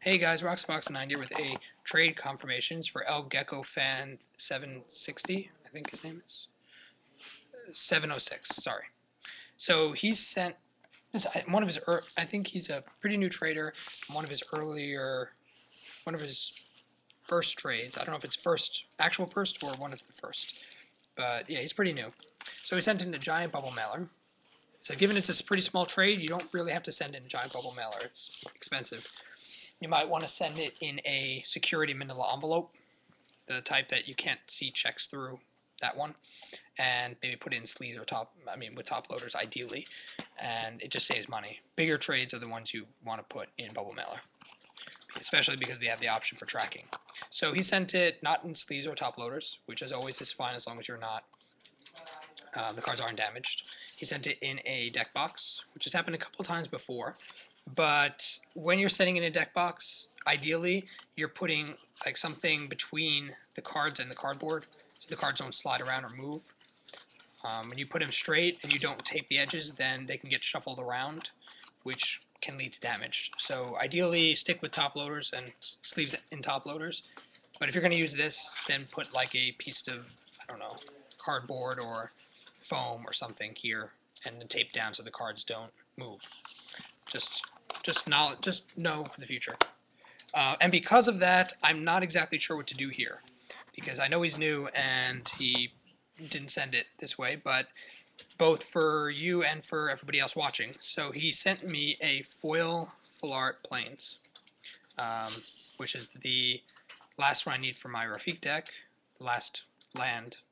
Hey guys, Roxbox9 here with a trade confirmations for Lgeckofan760, I think his name is 706. Sorry. So he sent one of his. I think he's a pretty new trader. One of his first trades. I don't know if it's actual first, or one of the first, but yeah, he's pretty new. So he sent in a giant bubble mailer. So given it's a pretty small trade, you don't really have to send in a giant bubble mailer. It's expensive. You might want to send it in a security manila envelope, the type that you can't see checks through, that one, and maybe put it in sleeves or with top loaders ideally, and it just saves money. Bigger trades are the ones you want to put in bubble mailer, especially because they have the option for tracking. So he sent it not in sleeves or top loaders, which is always just fine as long as you're not, the cards aren't damaged. He sent it in a deck box, which has happened a couple times before. But when you're setting in a deck box, ideally you're putting like something between the cards and the cardboard, so the cards don't slide around or move. When you put them straight and you don't tape the edges, then they can get shuffled around, which can lead to damage. So ideally stick with top loaders and sleeves in top loaders. But if you're going to use this, then put like a piece of, I don't know, cardboard or foam or something here, and then tape down so the cards don't move. Just know for the future. And because of that, I'm not exactly sure what to do here, because I know he's new and he didn't send it this way, but both for you and for everybody else watching. So he sent me a foil full art plains, which is the last one I need for my Rafik deck, the last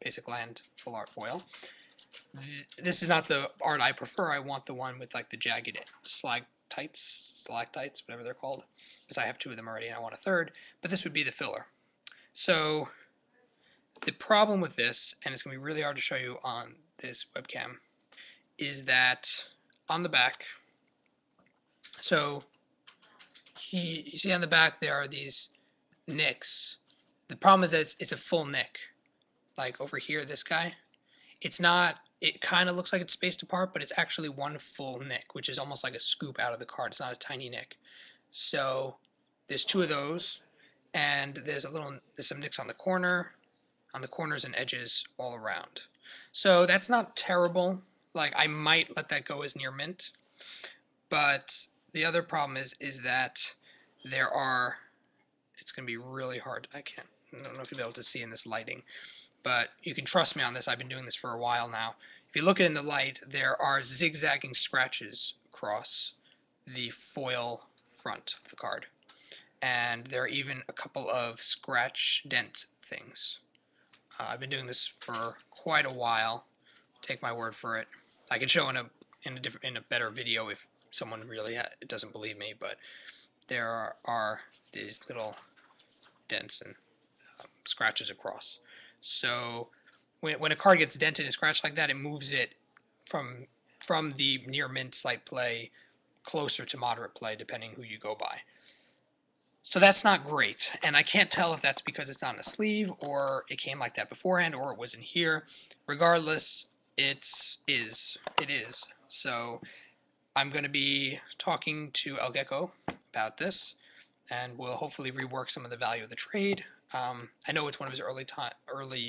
basic land full art foil. This is not the art I prefer. I want the one with like the jagged stalactites, whatever they're called, because I have two of them already and I want a third, but this would be the filler. So the problem with this, and it's going to be really hard to show you on this webcam, is that on the back, so you see on the back there are these nicks. The problem is that it's a full nick. Like over here, this guy, it's not, it kind of looks like it's spaced apart, but it's actually one full nick, which is almost like a scoop out of the card. It's not a tiny nick. So there's two of those, and there's some nicks on the corners and edges all around. So that's not terrible. Like, I might let that go as near mint, but the other problem is that it's going to be really hard. I don't know if you'll be able to see in this lighting, but you can trust me on this. I've been doing this for a while now. If you look at it in the light, there are zigzagging scratches across the foil front of the card. And there are even a couple of scratch dent things. I've been doing this for quite a while. Take my word for it. I can show in a better video if someone really doesn't believe me, but there are these little dents and scratches across. So when a card gets dented and scratched like that, it moves it from the near mint slight play closer to moderate play, depending who you go by. So that's not great, and I can't tell if that's because it's not in a sleeve, or it came like that beforehand, or it wasn't here. Regardless, it is. So I'm going to be talking to Lgecko about this, and we'll hopefully rework some of the value of the trade. I know it's one of his early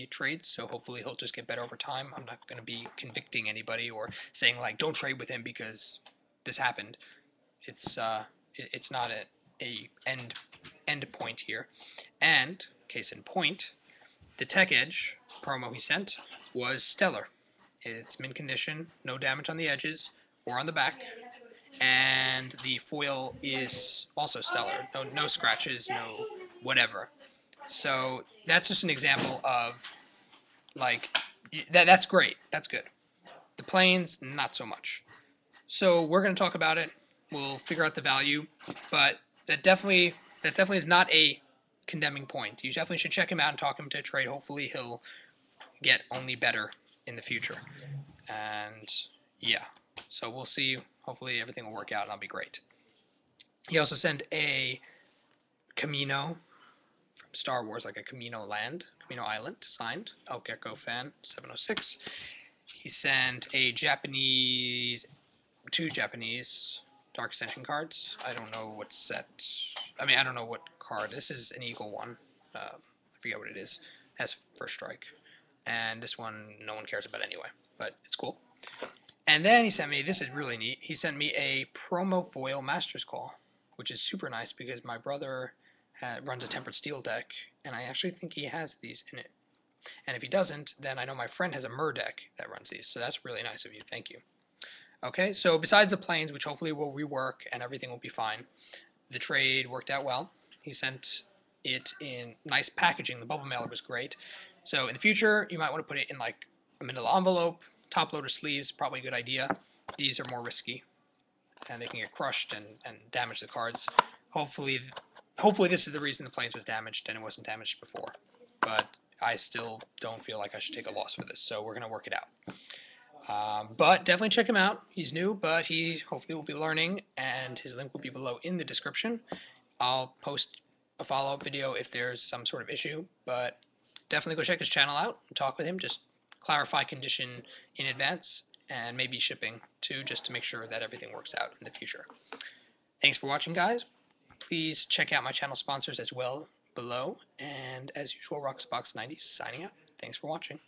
trades, so hopefully he'll just get better over time. I'm not going to be convicting anybody or saying like don't trade with him because this happened. It's not a end point here. And case in point, the Tech Edge promo he sent was stellar. It's mint condition, no damage on the edges or on the back, and the foil is also stellar. No scratches, no whatever. So that's just an example of like that's great. That's good. The plains, not so much. So we're going to talk about it. We'll figure out the value, but that definitely is not a condemning point. You definitely should check him out and talk him to a trade. Hopefully he'll get only better in the future. And yeah, so we'll see. Hopefully everything will work out and that'll be great. He also sent a Camino from Star Wars, like a Camino Island, signed, Lgeckofan706. He sent two Japanese Dark Ascension cards. I don't know what set I mean, I don't know what card. This is an eagle one. I forget what it is. It has first strike. And this one no one cares about anyway, but it's cool. And then he sent me, this is really neat, he sent me a promo foil Master's Call, which is super nice because my brother runs a Tempered Steel deck, and I actually think he has these in it. And if he doesn't, then I know my friend has a Mer deck that runs these, so that's really nice of you. Thank you. Okay, so besides the planes, which hopefully will rework and everything will be fine, the trade worked out well. He sent it in nice packaging. The bubble mailer was great. So in the future, you might want to put it in like a manila envelope, top loader sleeves, probably a good idea. These are more risky, and they can get crushed and damage the cards. Hopefully this is the reason the planes was damaged and it wasn't damaged before. But I still don't feel like I should take a loss for this, so we're going to work it out. But definitely check him out. He's new, but he hopefully will be learning, and his link will be below in the description. I'll post a follow-up video if there's some sort of issue, but definitely go check his channel out and talk with him. Just clarify condition in advance and maybe shipping too, just to make sure that everything works out in the future. Thanks for watching, guys. Please check out my channel sponsors as well below, and as usual, Roxbox90 signing out. Thanks for watching.